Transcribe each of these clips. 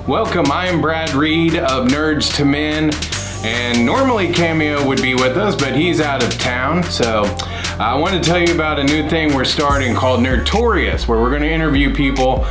Welcome, I am Brad Reed of Nerdz to Men, and normally Cameo would be with us, but he's out of town, so I want to tell you about a new thing we're starting called Nerdtorious, where we're going to interview people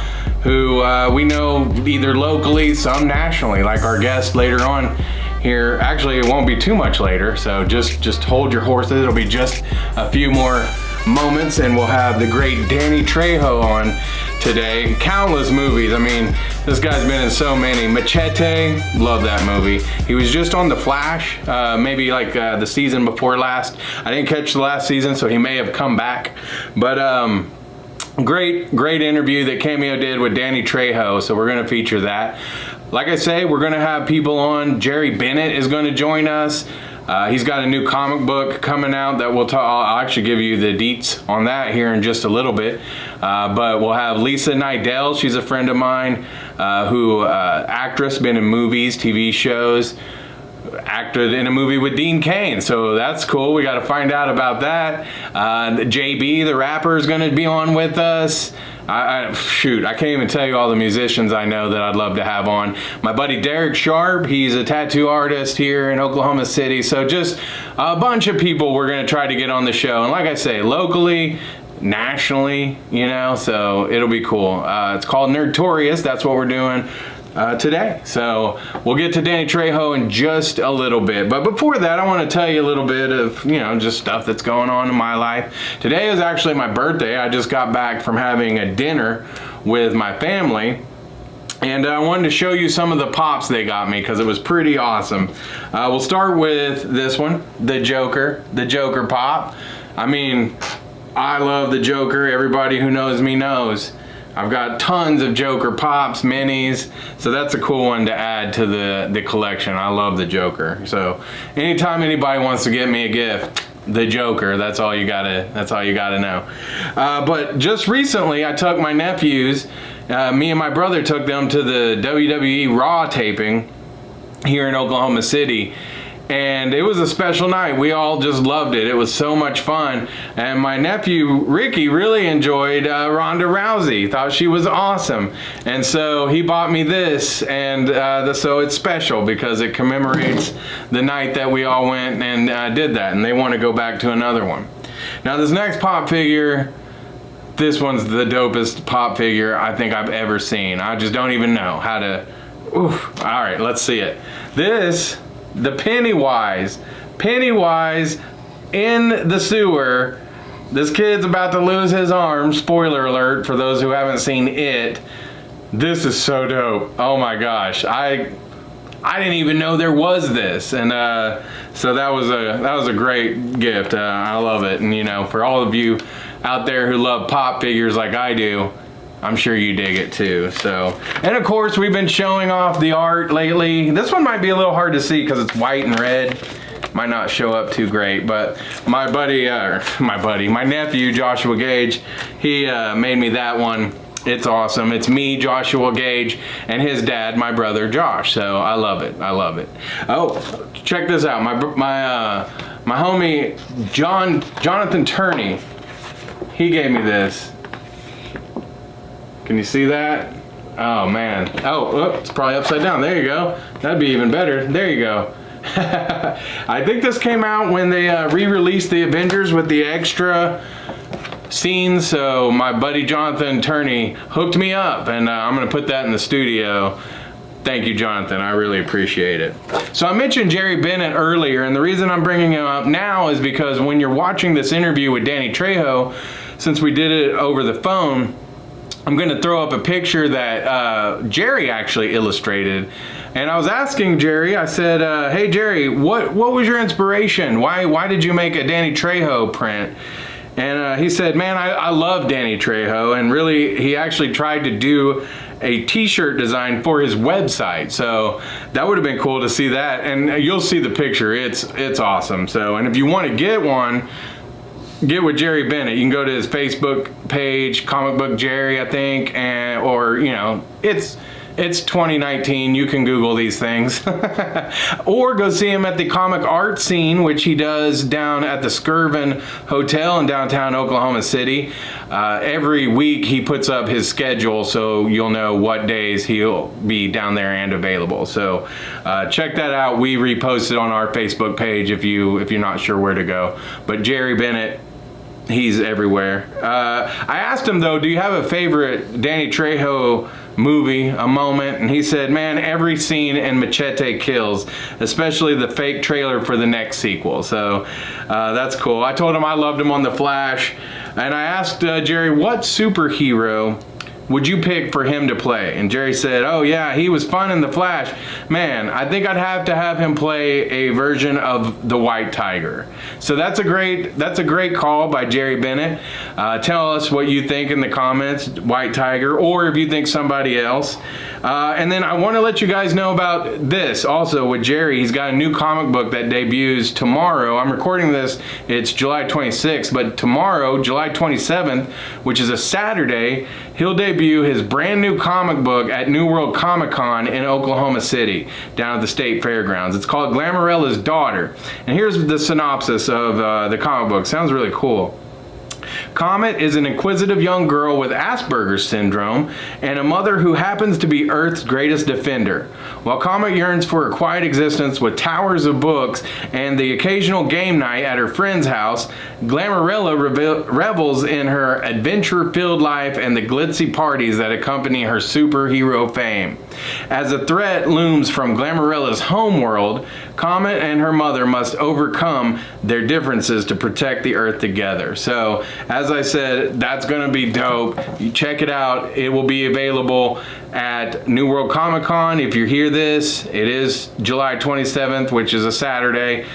who we know either locally, some nationally, like our guest later on here. Actually, it won't be too much later, so just hold your horses. It'll be just a few more moments, and we'll have the great Danny Trejo on today. Countless movies. I mean, this guy's been in so many. Machete, love that movie. He was just on The Flash, maybe like the season before last. I didn't catch the last season, so he may have come back. But great interview that Cameo did with Danny Trejo, so we're gonna feature that. Like I say, we're gonna have people on. Jerry Bennett is gonna join us. He's got a new comic book coming out that I'll actually give you the deets on that here in just a little bit. But we'll have Lisa Nidell. She's a friend of mine, actress, been in movies, TV shows, acted in a movie with Dean Cain. So that's cool. We got to find out about that. JB, the rapper, is going to be on with us. Shoot, I can't even tell you all the musicians I know that I'd love to have on. My buddy Derek Sharp, he's a tattoo artist here in Oklahoma City. So just a bunch of people we're going to try to get on the show. And like I say, locally, nationally, you know, so it'll be cool. It's called Nerdtorious. That's what we're doing today. So we'll get to Danny Trejo in just a little bit. But before that, I want to tell you a little bit of, you know, just stuff that's going on in my life. Today is actually my birthday. I just got back from having a dinner with my family, and I wanted to show you some of the pops they got me because it was pretty awesome. We'll start with this one, the Joker pop. I mean, I love the Joker. Everybody who knows me knows. I've got tons of Joker pops, minis, so that's a cool one to add to the collection. I love the Joker. So anytime anybody wants to get me a gift, the Joker, that's all you gotta know. But just recently I took my nephews, me and my brother took them to the WWE Raw taping here in Oklahoma City. And it was a special night. We all just loved it. It was so much fun. And my nephew, Ricky, really enjoyed Ronda Rousey. Thought she was awesome. And so he bought me this. And so it's special because it commemorates the night that we all went and did that. And they want to go back to another one. Now this next pop figure, this one's the dopest pop figure I think I've ever seen. I just don't even know how to... Oof. All right, let's see it. The Pennywise in the sewer. This kid's about to lose his arm. Spoiler alert for those who haven't seen it. This is so dope. Oh my gosh. I didn't even know there was this. And so that was a great gift. I love it. And you know, for all of you out there who love pop figures like I do, I'm sure you dig it too. So, and of course we've been showing off the art lately. This one might be a little hard to see because it's white and red. Might not show up too great, but my nephew Joshua Gage, he made me that one. It's awesome. It's me, Joshua Gage, and his dad, my brother Josh. So I love it. Oh, check this out. My homie Jonathan Turney, he gave me this. Can you see that? Oh man. Oh, it's probably upside down. There you go. That'd be even better. There you go. I think this came out when they re-released the Avengers with the extra scenes. So my buddy Jonathan Turney hooked me up, and I'm gonna put that in the studio. Thank you, Jonathan. I really appreciate it. So I mentioned Jerry Bennett earlier, and the reason I'm bringing him up now is because when you're watching this interview with Danny Trejo, since we did it over the phone, I'm going to throw up a picture that Jerry actually illustrated. And I was asking Jerry, I said, hey Jerry, what was your inspiration? Why did you make a Danny Trejo print? And he said, man, I love Danny Trejo, and really he actually tried to do a t-shirt design for his website. So that would have been cool to see that, and you'll see the picture. It's awesome. So, and if you want to get one, get with Jerry Bennett. You can go to his Facebook page, Comic Book Jerry, I think, or you know, it's It's 2019. You can Google these things. Or go see him at the Comic Art Scene, which he does down at the Skirvin Hotel in downtown Oklahoma City. Every week he puts up his schedule so you'll know what days he'll be down there and available. So check that out. We repost it on our Facebook page if you're not sure where to go. But Jerry Bennett, he's everywhere. I asked him though, do you have a favorite Danny Trejo movie, a moment? And he said, man, every scene in Machete Kills, especially the fake trailer for the next sequel. So that's cool. I told him I loved him on The Flash, and I asked Jerry, what superhero would you pick for him to play? And Jerry said, oh yeah, he was fun in The Flash. Man, I think I'd have to have him play a version of the White Tiger. So that's a great call by Jerry Bennett. Tell us what you think in the comments, White Tiger, or if you think somebody else. And then I want to let you guys know about this also with Jerry. He's got a new comic book that debuts tomorrow. I'm recording this, it's July 26th, but tomorrow, July 27th, which is a Saturday, he'll debut his brand new comic book at New World Comic Con in Oklahoma City, down at the State Fairgrounds. It's called Glamorella's Daughter. And here's the synopsis of the comic book. Sounds really cool. Comet is an inquisitive young girl with Asperger's syndrome and a mother who happens to be Earth's greatest defender. While Comet yearns for a quiet existence with towers of books and the occasional game night at her friend's house, Glamourella revels in her adventure-filled life and the glitzy parties that accompany her superhero fame. As a threat looms from Glamourella's homeworld, Comet and her mother must overcome their differences to protect the Earth together. So, as I said, that's going to be dope. You check it out. It will be available at New World Comic Con. If you hear this, it is July 27th, which is a Saturday.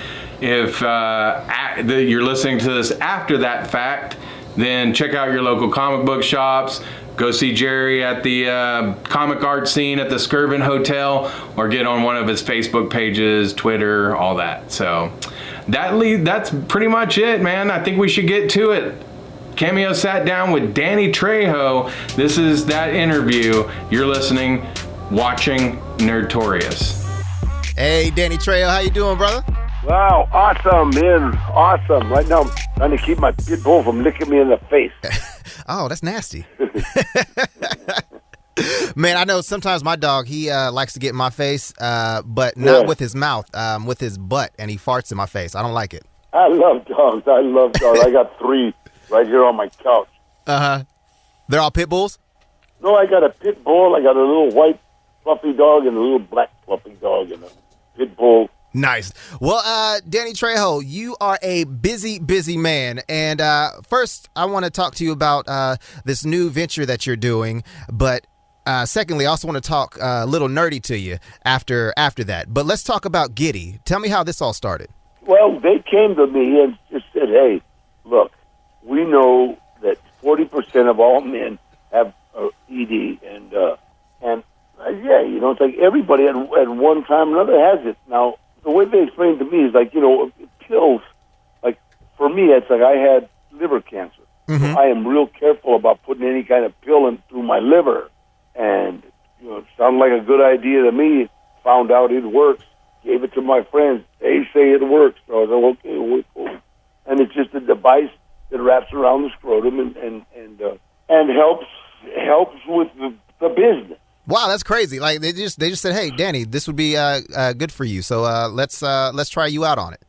If you're listening to this after that fact, then check out your local comic book shops. Go see Jerry at the Comic Art Scene at the Skirvin Hotel, or get on one of his Facebook pages, Twitter, all that. So that's pretty much it, man. I think we should get to it. Cameo sat down with Danny Trejo. This is that interview. You're listening, watching Nerdtorious. Hey, Danny Trejo, how you doing, brother? Wow, awesome, man. Awesome. Right now, I'm trying to keep my pit bull from licking me in the face. Oh, that's nasty. Man, I know sometimes my dog, he likes to get in my face, but not with his mouth, with his butt, and he farts in my face. I don't like it. I love dogs. I got 3 right here on my couch. Uh-huh. They're all pit bulls? No, I got a pit bull. I got a little white fluffy dog and a little black fluffy dog and a pit bull. Nice. Well, Danny Trejo, you are a busy, busy man. And first, I want to talk to you about this new venture that you're doing. But secondly, I also want to talk a little nerdy to you after that. But let's talk about Giddy. Tell me how this all started. Well, they came to me and just said, hey, look, we know that 40% of all men have ED. And yeah, you know, it's like everybody at one time or another has it. Now, the way they explained to me is like, you know, pills, like for me, it's like I had liver cancer. Mm-hmm. So I am real careful about putting any kind of pill in through my liver. And, you know, it sounded like a good idea to me. Found out it works. Gave it to my friends. They say it works. So I was like, okay, we're cool. And it's just a device that wraps around the scrotum and helps with the business. Wow, that's crazy! Like they just said, "Hey, Danny, this would be good for you. So let's try you out on it."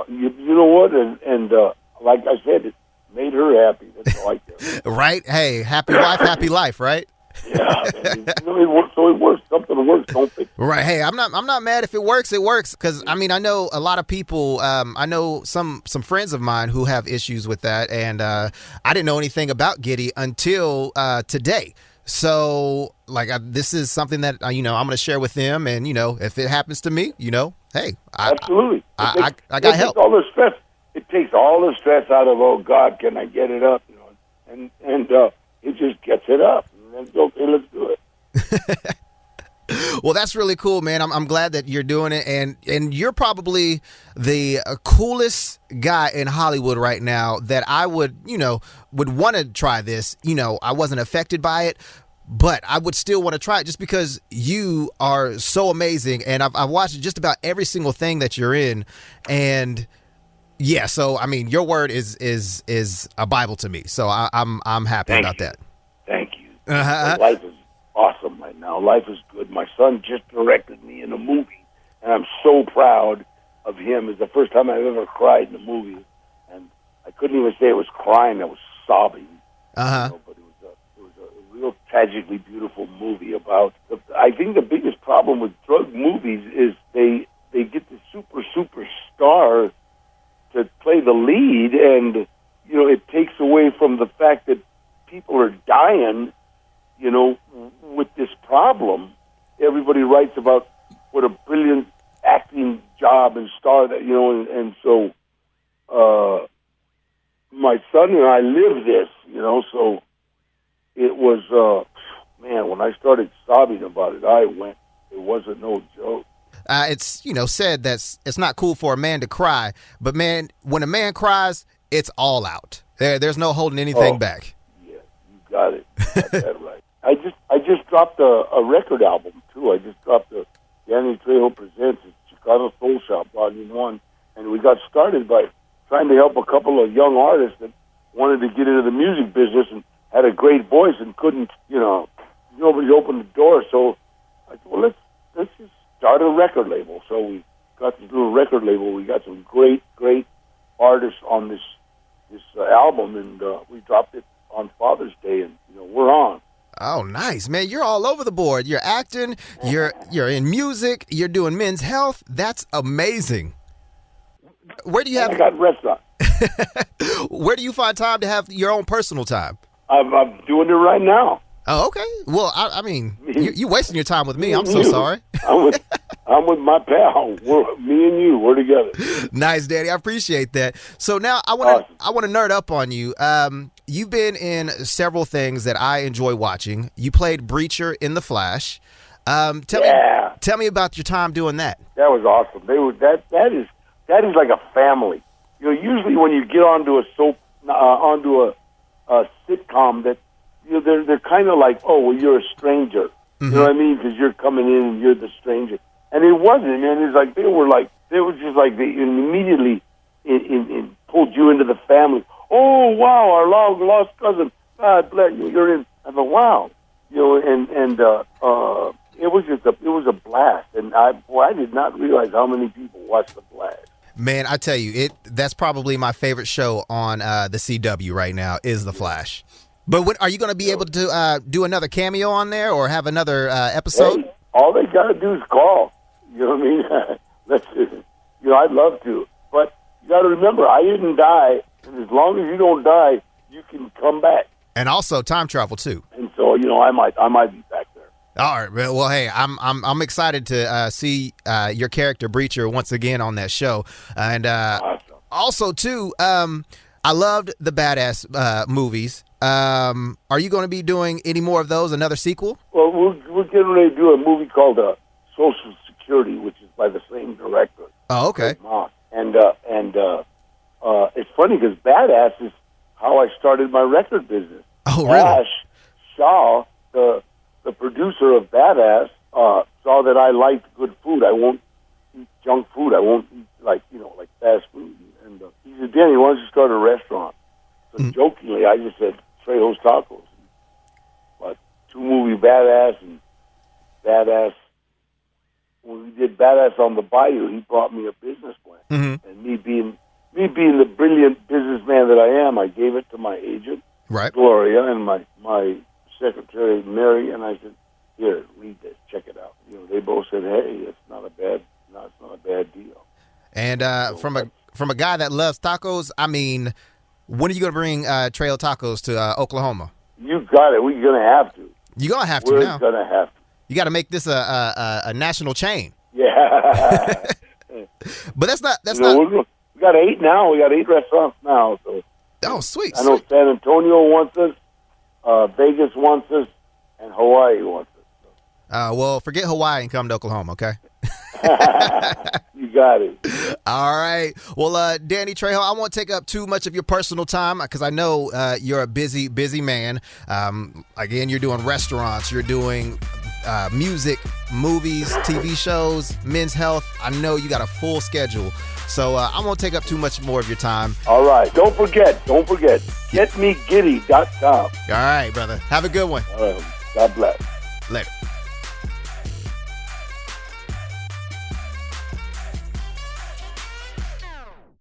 You know what? And like I said, it made her happy. That's all I care. Right? Hey, happy wife, happy life, right? Yeah, it works. So it works. Something works, don't it? Right. Hey, I'm not mad if it works. It works because I mean I know a lot of people. I know some friends of mine who have issues with that, and I didn't know anything about Giddy until today. So, like, this is something that, you know, I'm going to share with them. And, you know, if it happens to me, you know, hey. Absolutely. I got help. All the stress. It takes all the stress out of, oh, God, can I get it up? You know, and it just gets it up. And then, okay, let's do it. Well, that's really cool, man. I'm glad that you're doing it. And you're probably the coolest guy in Hollywood right now that I would want to try this. You know, I wasn't affected by it, but I would still want to try it just because you are so amazing, and I've watched just about every single thing that you're in, and yeah. So I mean, your word is a Bible to me. So I'm happy about that. Thank you. Life is awesome right now. Life is good. My son just directed me in a movie, and I'm so proud of him. It's the first time I've ever cried in a movie, and I couldn't even say it was crying. I was sobbing. But it was a real tragically beautiful movie about. I think the biggest problem with drug movies is they get the super star to play the lead, and it takes away from the fact that people are dying. With this problem, everybody writes about what a brilliant acting job and star that and so my son and I live this, so it was man, when I started sobbing about it, it wasn't no joke. It's said that it's not cool for a man to cry, but man, when a man cries, it's all out. There's no holding anything back. Yeah, you got it. You got that right. I just dropped a record album too. I just dropped the Danny Trejo Presents Chicago Soul Shop Volume 1, and we got started by trying to help a couple of young artists that wanted to get into the music business and had a great voice and couldn't, nobody opened the door. So I said, well, let's just start a record label. So we got this little record label. We got some great artists on this album, and we dropped it on Father's Day, and we're on. Oh, nice, man! You're all over the board. You're acting. You're in music. You're doing men's health. That's amazing. Where do you have? I got restaurant. Where do you find time to have your own personal time? I'm doing it right now. Oh, okay. Well, I mean, you wasting your time with me. I'm so sorry. I'm with my pal. Me and you. We're together. Nice, Danny. I appreciate that. So now I want to nerd up on you. You've been in several things that I enjoy watching. You played Breacher in The Flash. Tell me about your time doing that. That was awesome. That is like a family. Usually when you get onto a soap, onto a sitcom, that they're kind of like, oh, well, you're a stranger. Mm-hmm. You know what I mean? Because you're coming in and you're the stranger. And it wasn't, man. It's like they was just like they immediately in pulled you into the family. Oh, wow, our lost cousin. God bless you. You're in. I thought, wow. It was a blast. And I did not realize how many people watched The Flash. Man, I tell you, that's probably my favorite show on the CW right now is The Flash. But are you going to be able to do another cameo on there or have another episode? Hey, all they got to do is call. You know what I mean? I'd love to. But you got to remember, I didn't die. And as long as you don't die, you can come back. And also time travel, too. And so, I might be back there. All right. Well, hey, I'm excited to see your character Breacher once again on that show, and awesome. Also too, I loved the Badass movies. Are you going to be doing any more of those? Another sequel? Well, we're getting ready to do a movie called Social Security, which is by the same director. Oh, okay. And it's funny because Badass is how I started my record business. Oh, really? Ash Shaw, the producer of Badass, saw that I liked good food. I won't eat junk food. I won't eat like fast food. And he said, Danny, why don't you start a restaurant? So jokingly, I just said Trejo's Tacos. But two movie Badass and Badass. When we did Badass on the Bayou, he brought me a business plan. Mm-hmm. And me being the brilliant businessman that I am, I gave it to my agent, right, Gloria, and my secretary, Mary, and I said, here, read this, check it out. They both said, hey, it's not a bad deal. And from a guy that loves tacos, I mean, when are you going to bring Trejo Tacos to Oklahoma? You got it. We're going to have to. You're going to have to now. We're going to have to. You got to make this a national chain. Yeah. But that's not. We got 8 now. We got 8 restaurants now. So. Oh, sweet. I know San Antonio wants us, Vegas wants us, and Hawaii wants us. Well, forget Hawaii and come to Oklahoma, okay? You got it. All right. Well, Danny Trejo, I won't take up too much of your personal time because I know you're a busy man. Again, you're doing restaurants, you're doing music, movies, TV shows, men's health. I know you got a full schedule. So I won't take up too much more of your time. All right. Don't forget. GetMeGiddy.com. All right, brother. Have a good one. All right. God bless. Later.